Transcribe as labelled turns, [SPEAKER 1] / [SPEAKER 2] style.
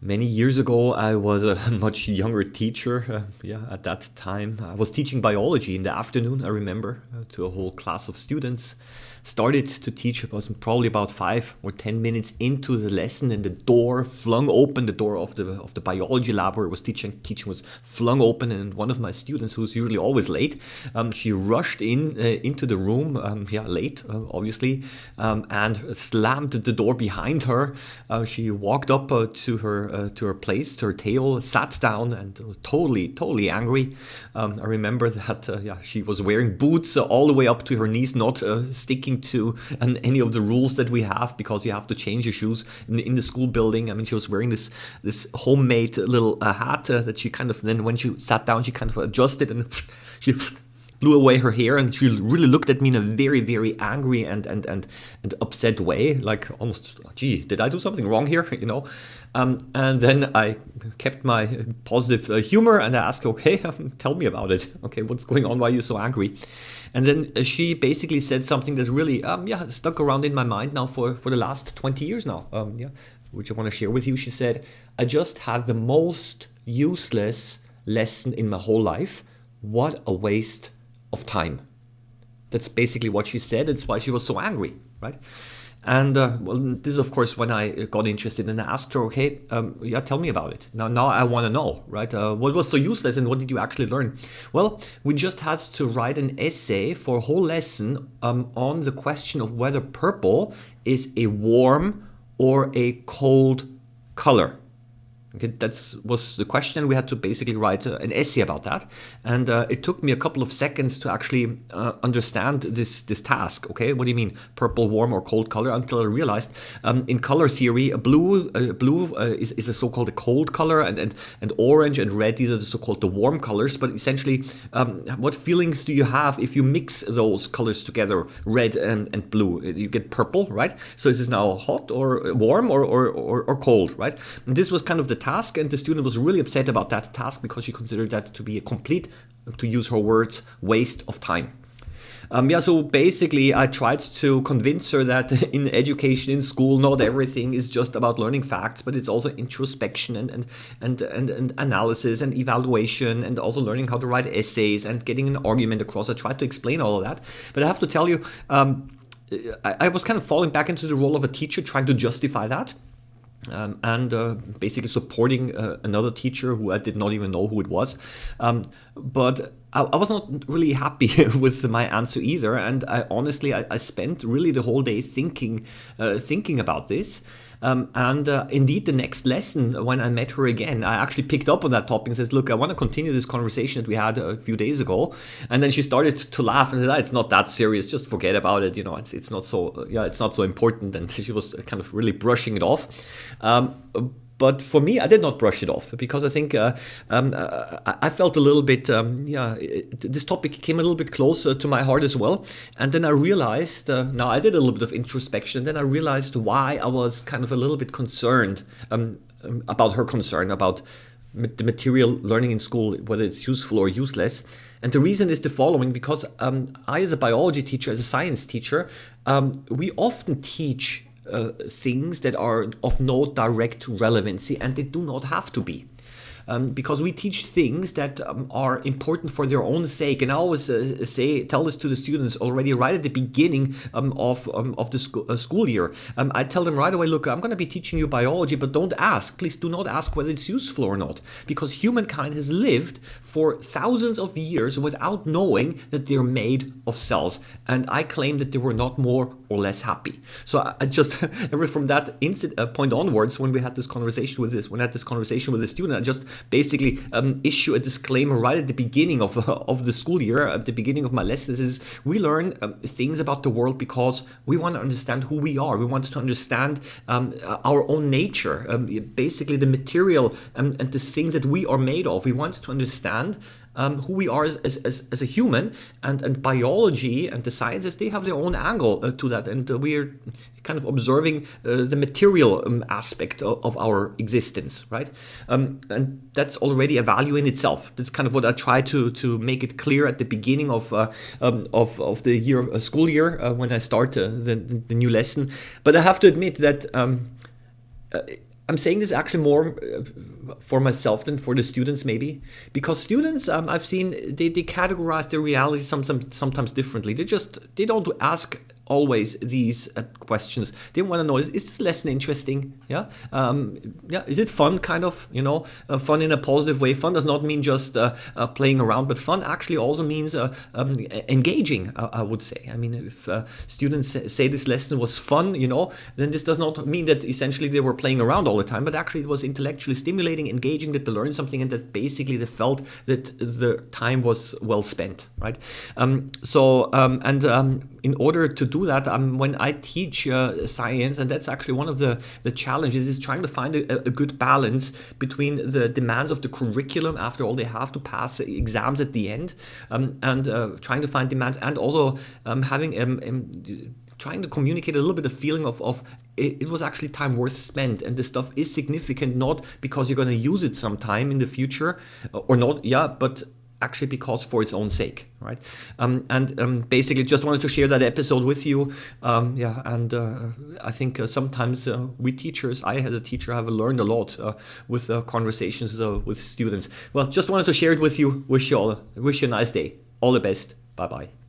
[SPEAKER 1] Many years ago, I was a much younger teacher. At that time, I was teaching biology in the afternoon, I remember, to a whole class of students. Started to teach, it was probably about 5 or 10 minutes into the lesson, and the door flung open. The door of the biology lab where I was teaching was flung open, and one of my students, who's usually always late, she rushed into the room, late, obviously, and slammed the door behind her. She walked up to her place, to her table, sat down, and was totally angry. I remember that she was wearing boots all the way up to her knees, not sticking to any of the rules that we have, because you have to change your shoes in the school building. I mean, she was wearing this homemade little hat that she kind of, then when she sat down, she kind of adjusted, and she blew away her hair, and she really looked at me in a very angry and upset way, like almost, gee, did I do something wrong here? And then I kept my positive humor, and I asked, okay, tell me about it. Okay, what's going on? Why are you so angry? And then she basically said something that really stuck around in my mind now for the last 20 years now, which I want to share with you. She said, I just had the most useless lesson in my whole life. What a waste of time. That's basically what she said. That's why she was so angry, right? And this is, of course, when I got interested, and I asked her, okay, tell me about it. Now I want to know, right? What was so useless, and what did you actually learn? Well, we just had to write an essay for a whole lesson on the question of whether purple is a warm or a cold color. Okay, that was the question. We had to basically write an essay about that, and it took me a couple of seconds to actually understand this task. Okay, what do you mean, purple, warm or cold color? Until I realized, in color theory, blue is a so-called a cold color, and orange and red, these are the so-called the warm colors. But essentially, what feelings do you have if you mix those colors together, red and blue? You get purple, right? So is this now hot or warm or cold, right? And this was kind of the task, and the student was really upset about that task because she considered that to be a complete, to use her words, waste of time. So basically I tried to convince her that in education, in school, not everything is just about learning facts, but it's also introspection and analysis and evaluation, and also learning how to write essays and getting an argument across. I tried to explain all of that, but I have to tell you, I was kind of falling back into the role of a teacher, trying to justify that. Basically supporting another teacher who I did not even know who it was. But I was not really happy with my answer either, and I spent really the whole day thinking about this. Indeed, the next lesson, when I met her again, I actually picked up on that topic and says, look, I want to continue this conversation that we had a few days ago. And then she started to laugh and said, it's not that serious, just forget about it. It's not so, it's not so important. And she was kind of really brushing it off. But for me, I did not brush it off, because I think I felt a little bit, this topic came a little bit closer to my heart as well. And then I realized, now I did a little bit of introspection, and then I realized why I was kind of a little bit concerned about her concern about the material learning in school, whether it's useful or useless. And the reason is the following, because I, as a biology teacher, as a science teacher, we often teach things that are of no direct relevancy, and they do not have to be. Because we teach things that are important for their own sake. And I always tell this to the students already right at the beginning of the school year. I tell them right away, look, I'm going to be teaching you biology, but please do not ask whether it's useful or not. Because humankind has lived for thousands of years without knowing that they're made of cells. And I claim that they were not more or less happy. So I just, from that point onwards, when we had this conversation with the student, I just basically issue a disclaimer right at the beginning of the school year. At the beginning of my lessons is we learn things about the world because we want to understand who we are. We want to understand our own nature, basically the material and the things that we are made of. We want to understand who we are as a human, and biology and the sciences, they have their own angle to that, and we're kind of observing the material aspect of our existence, right? And that's already a value in itself. That's kind of what I try to make it clear at the beginning of the year, school year, when I start the new lesson. But I have to admit that I'm saying this actually more for myself than for the students, maybe, because students, I've seen they categorize their reality sometimes differently. They don't ask always these questions. They want to know, is this lesson interesting? Yeah, yeah. Is it fun? Kind of, fun in a positive way. Fun does not mean just playing around, but fun actually also means engaging. I would say. I mean, if students say this lesson was fun, then this does not mean that essentially they were playing around all the time, but actually it was intellectually stimulating, engaging, that they learned something, and that basically they felt that the time was well spent, right? In order to do that, when I teach science, and that's actually one of the challenges, is trying to find a good balance between the demands of the curriculum. After all, they have to pass exams at the end, and trying to find demands, and also having trying to communicate a little bit of feeling of it was actually time worth spent, and this stuff is significant, not because you're going to use it sometime in the future or not, yeah, but actually because for its own sake, right? Basically just wanted to share that episode with you. I think sometimes we teachers, I as a teacher have learned a lot with conversations with students. Well, just wanted to share it with you. Wish you a nice day. All the best. Bye bye.